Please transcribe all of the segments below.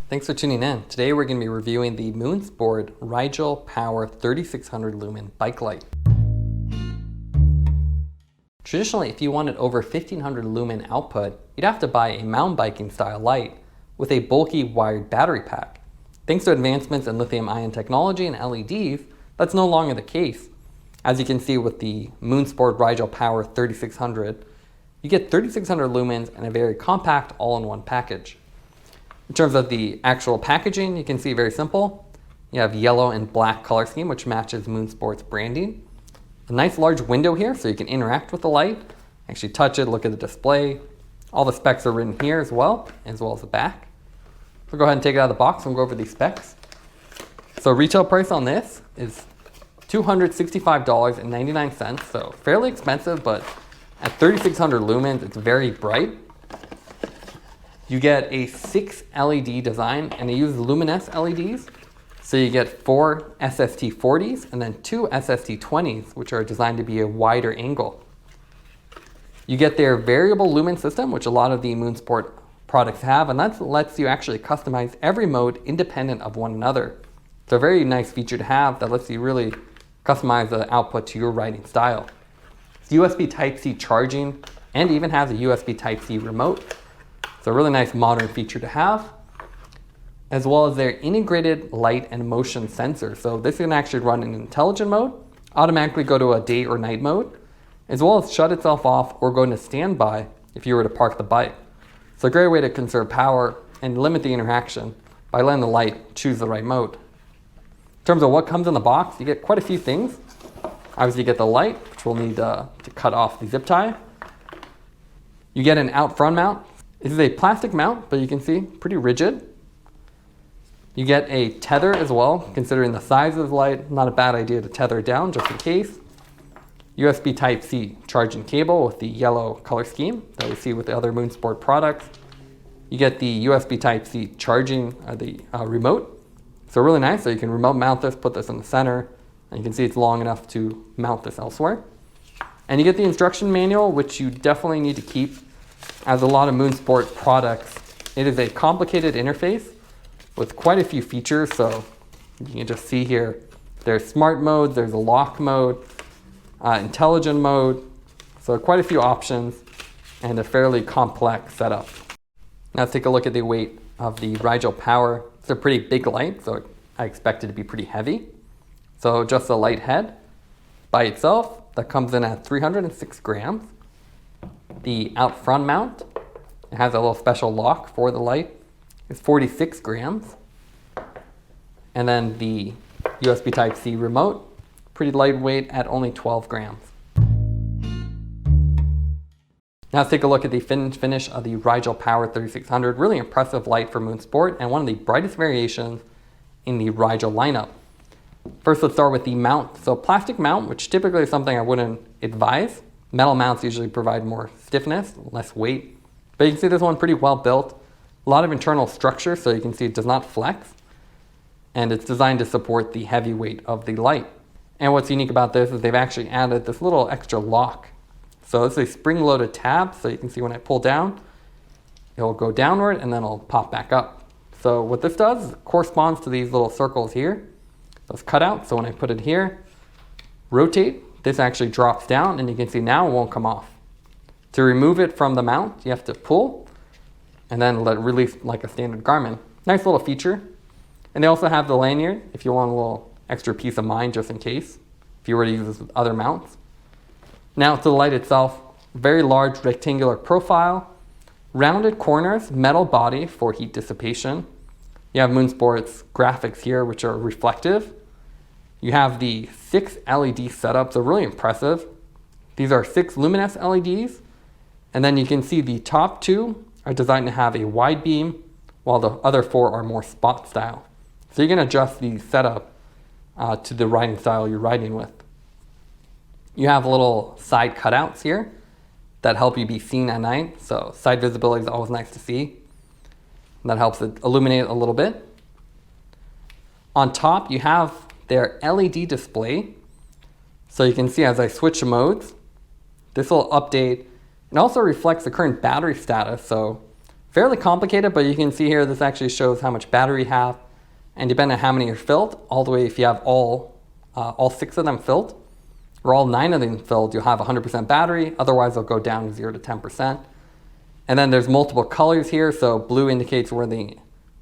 Thanks for tuning in. Today we're going to be reviewing the Moon Sport Rigel Power 3600 Lumen bike light. Traditionally, if you wanted over 1500 lumen output, you'd have to buy a mountain biking style light with a bulky wired battery pack. Thanks to advancements in lithium-ion technology and LEDs, that's no longer the case. As you can see with the Moon Sport Rigel Power 3600, you get 3600 lumens in a very compact all-in-one package. In terms of the actual packaging, you can see very simple. You have yellow and black color scheme, which matches Moon Sport's branding. A nice large window here so you can interact with the light, actually touch it, look at the display. All the specs are written here as well as the back. So go ahead and take it out of the box and go over these specs. So retail price on this is $265.99, so fairly expensive, but at 3600 lumens, it's very bright. You get a 6 LED design, and they use LUMINUS LEDs. So you get 4 SST-40s and then 2 SST-20s, which are designed to be a wider angle. You get their variable lumen system, which a lot of the Moon Sport products have, and that lets you actually customize every mode independent of one another. It's a very nice feature to have that lets you really customize the output to your riding style. It's USB Type-C charging and even has a USB Type-C remote. It's a really nice modern feature to have, as well as their integrated light and motion sensor. So this can actually run in intelligent mode, automatically go to a day or night mode, as well as shut itself off or go into standby if you were to park the bike. It's a great way to conserve power and limit the interaction by letting the light choose the right mode. In terms of what comes in the box, you get quite a few things. Obviously you get the light, which we'll need to cut off the zip tie. You get an out front mount. This is a plastic mount, but you can see pretty rigid. You get a tether as well, considering the size of the light, not a bad idea to tether it down just in case. USB Type-C charging cable with the yellow color scheme that we see with the other Moon Sport products. You get the USB Type-C charging remote. So really nice, so you can remote mount this, put this in the center, and you can see it's long enough to mount this elsewhere. And you get the instruction manual, which you definitely need to keep. As a lot of Moon Sport products, it is a complicated interface with quite a few features. So you can just see here, there's smart mode, there's a lock mode, intelligent mode. So quite a few options and a fairly complex setup. Now let's take a look at the weight of the Rigel Power. It's a pretty big light, so I expect it to be pretty heavy. So just the light head by itself, that comes in at 306 grams. The out front mount, it has a little special lock for the light, is 46 grams. And then the USB Type-C remote, pretty lightweight at only 12 grams. Now let's take a look at the finish of the Rigel Power 3600. Really impressive light for Moon Sport and one of the brightest variations in the Rigel lineup. First, let's start with the mount. So plastic mount, which typically is something I wouldn't advise. Metal mounts usually provide more stiffness, less weight. But you can see this one pretty well built. A lot of internal structure, so you can see it does not flex. And it's designed to support the heavy weight of the light. And what's unique about this is they've actually added this little extra lock. So it's a spring-loaded tab, so you can see when I pull down, it'll go downward and then it'll pop back up. So what this does is it corresponds to these little circles here. Those cut out, so when I put it here, rotate, this actually drops down and you can see now it won't come off. To remove it from the mount, you have to pull and then let it release like a standard Garmin. Nice little feature. And they also have the lanyard if you want a little extra peace of mind just in case, if you were to use this with other mounts. Now to the light itself, very large rectangular profile, rounded corners, metal body for heat dissipation. You have Moon Sport's graphics here, which are reflective. You have the 6 LED setup, so really impressive. These are 6 LUMINUS LEDs, and then you can see the top 2 are designed to have a wide beam, while the other 4 are more spot style. So you can adjust the setup to the riding style you're riding with. You have little side cutouts here that help you be seen at night, so side visibility is always nice to see. And that helps it illuminate a little bit. On top, you have their LED display. So you can see as I switch modes, this will update and also reflects the current battery status. So if fairly complicated, but you can see here this actually shows how much battery you have, and depending on how many are filled, all the way if you have all 6 of them filled, or all 9 of them filled, you'll have 100% battery, otherwise they'll go down to 0 to 10%. And then there's multiple colors here, so blue indicates we're the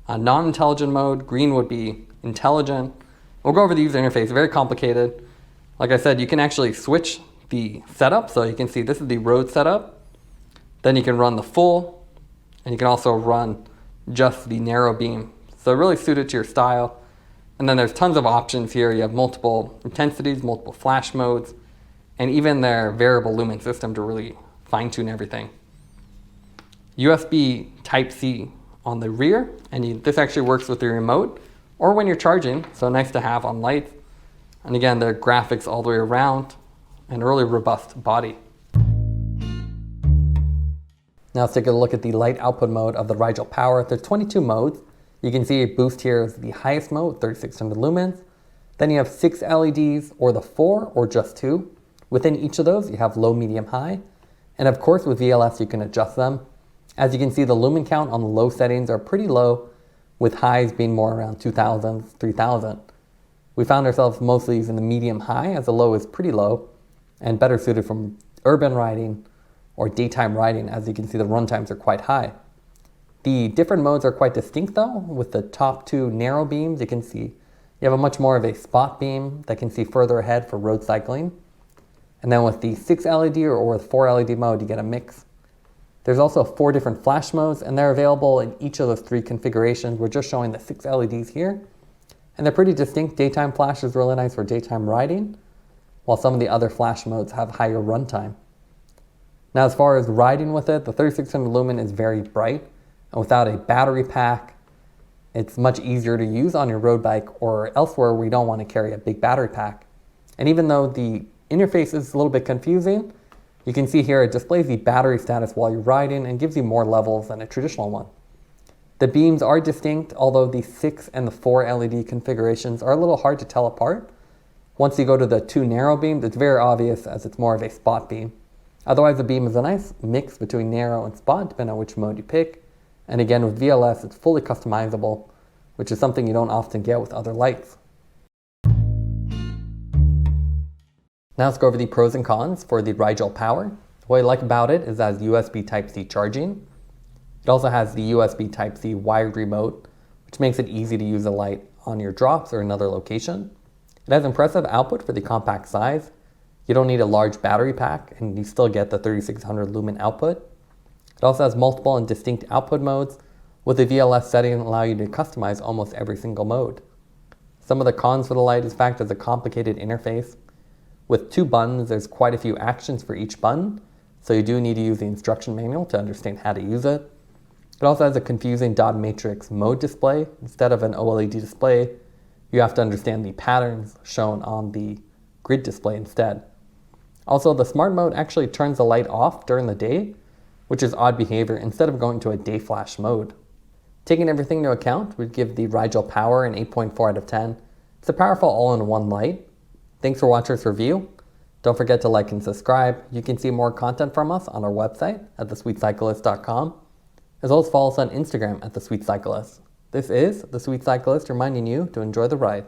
non-intelligent mode, green would be intelligent. We'll go over the user interface, very complicated. Like I said, you can actually switch the setup, so you can see this is the road setup. Then you can run the full, and you can also run just the narrow beam. So really suited to your style. And then there's tons of options here. You have multiple intensities, multiple flash modes, and even their variable lumen system to really fine-tune everything. USB Type-C on the rear, and this actually works with the remote or when you're charging, so nice to have on lights. And again, the graphics all the way around, and a really robust body. Now let's take a look at the light output mode of the Rigel Power. There's 22 modes. You can see a boost here is the highest mode, 3600 lumens. Then you have 6 LEDs, or the 4, or just 2. Within each of those, you have low, medium, high. And of course, with VLS, you can adjust them. As you can see, the lumen count on the low settings are pretty low, with highs being more around 2000, 3000. We found ourselves mostly using the medium high, as the low is pretty low, and better suited from urban riding or daytime riding. As you can see, the run times are quite high. The different modes are quite distinct though. With the top 2 narrow beams, you can see you have a much more of a spot beam that can see further ahead for road cycling. And then with the 6 LED or 4 LED mode, you get a mix. There's also 4 different flash modes, and they're available in each of those 3 configurations. We're just showing the 6 LEDs here. And they're pretty distinct. Daytime flash is really nice for daytime riding, while some of the other flash modes have higher runtime. Now as far as riding with it, the 3600 lumen is very bright. And without a battery pack, it's much easier to use on your road bike or elsewhere where you don't want to carry a big battery pack. And even though the interface is a little bit confusing, you can see here it displays the battery status while you're riding and gives you more levels than a traditional one. The beams are distinct, although the 6 and the 4 LED configurations are a little hard to tell apart. Once you go to the 2 narrow beams, it's very obvious as it's more of a spot beam. Otherwise, the beam is a nice mix between narrow and spot, depending on which mode you pick. And again, with VLS, it's fully customizable, which is something you don't often get with other lights. Now let's go over the pros and cons for the Rigel Power. What I like about it is that it has USB Type-C charging. It also has the USB Type-C wired remote, which makes it easy to use the light on your drops or another location. It has impressive output for the compact size. You don't need a large battery pack, and you still get the 3600 lumen output. It also has multiple and distinct output modes, with the VLS setting allowing you to customize almost every single mode. Some of the cons for the light is the fact that it's a complicated interface. With 2 buttons, there's quite a few actions for each button, so you do need to use the instruction manual to understand how to use it. It also has a confusing dot matrix mode display. Instead of an OLED display, you have to understand the patterns shown on the grid display instead. Also, the smart mode actually turns the light off during the day, which is odd behavior instead of going to a day flash mode. Taking everything into account, we'd give the Rigel Power an 8.4 out of 10. It's a powerful all-in-one light. Thanks for watching this review. Don't forget to like and subscribe. You can see more content from us on our website at thesweetcyclist.com, as well as follow us on Instagram at thesweetcyclist. This is The Sweet Cyclist reminding you to enjoy the ride.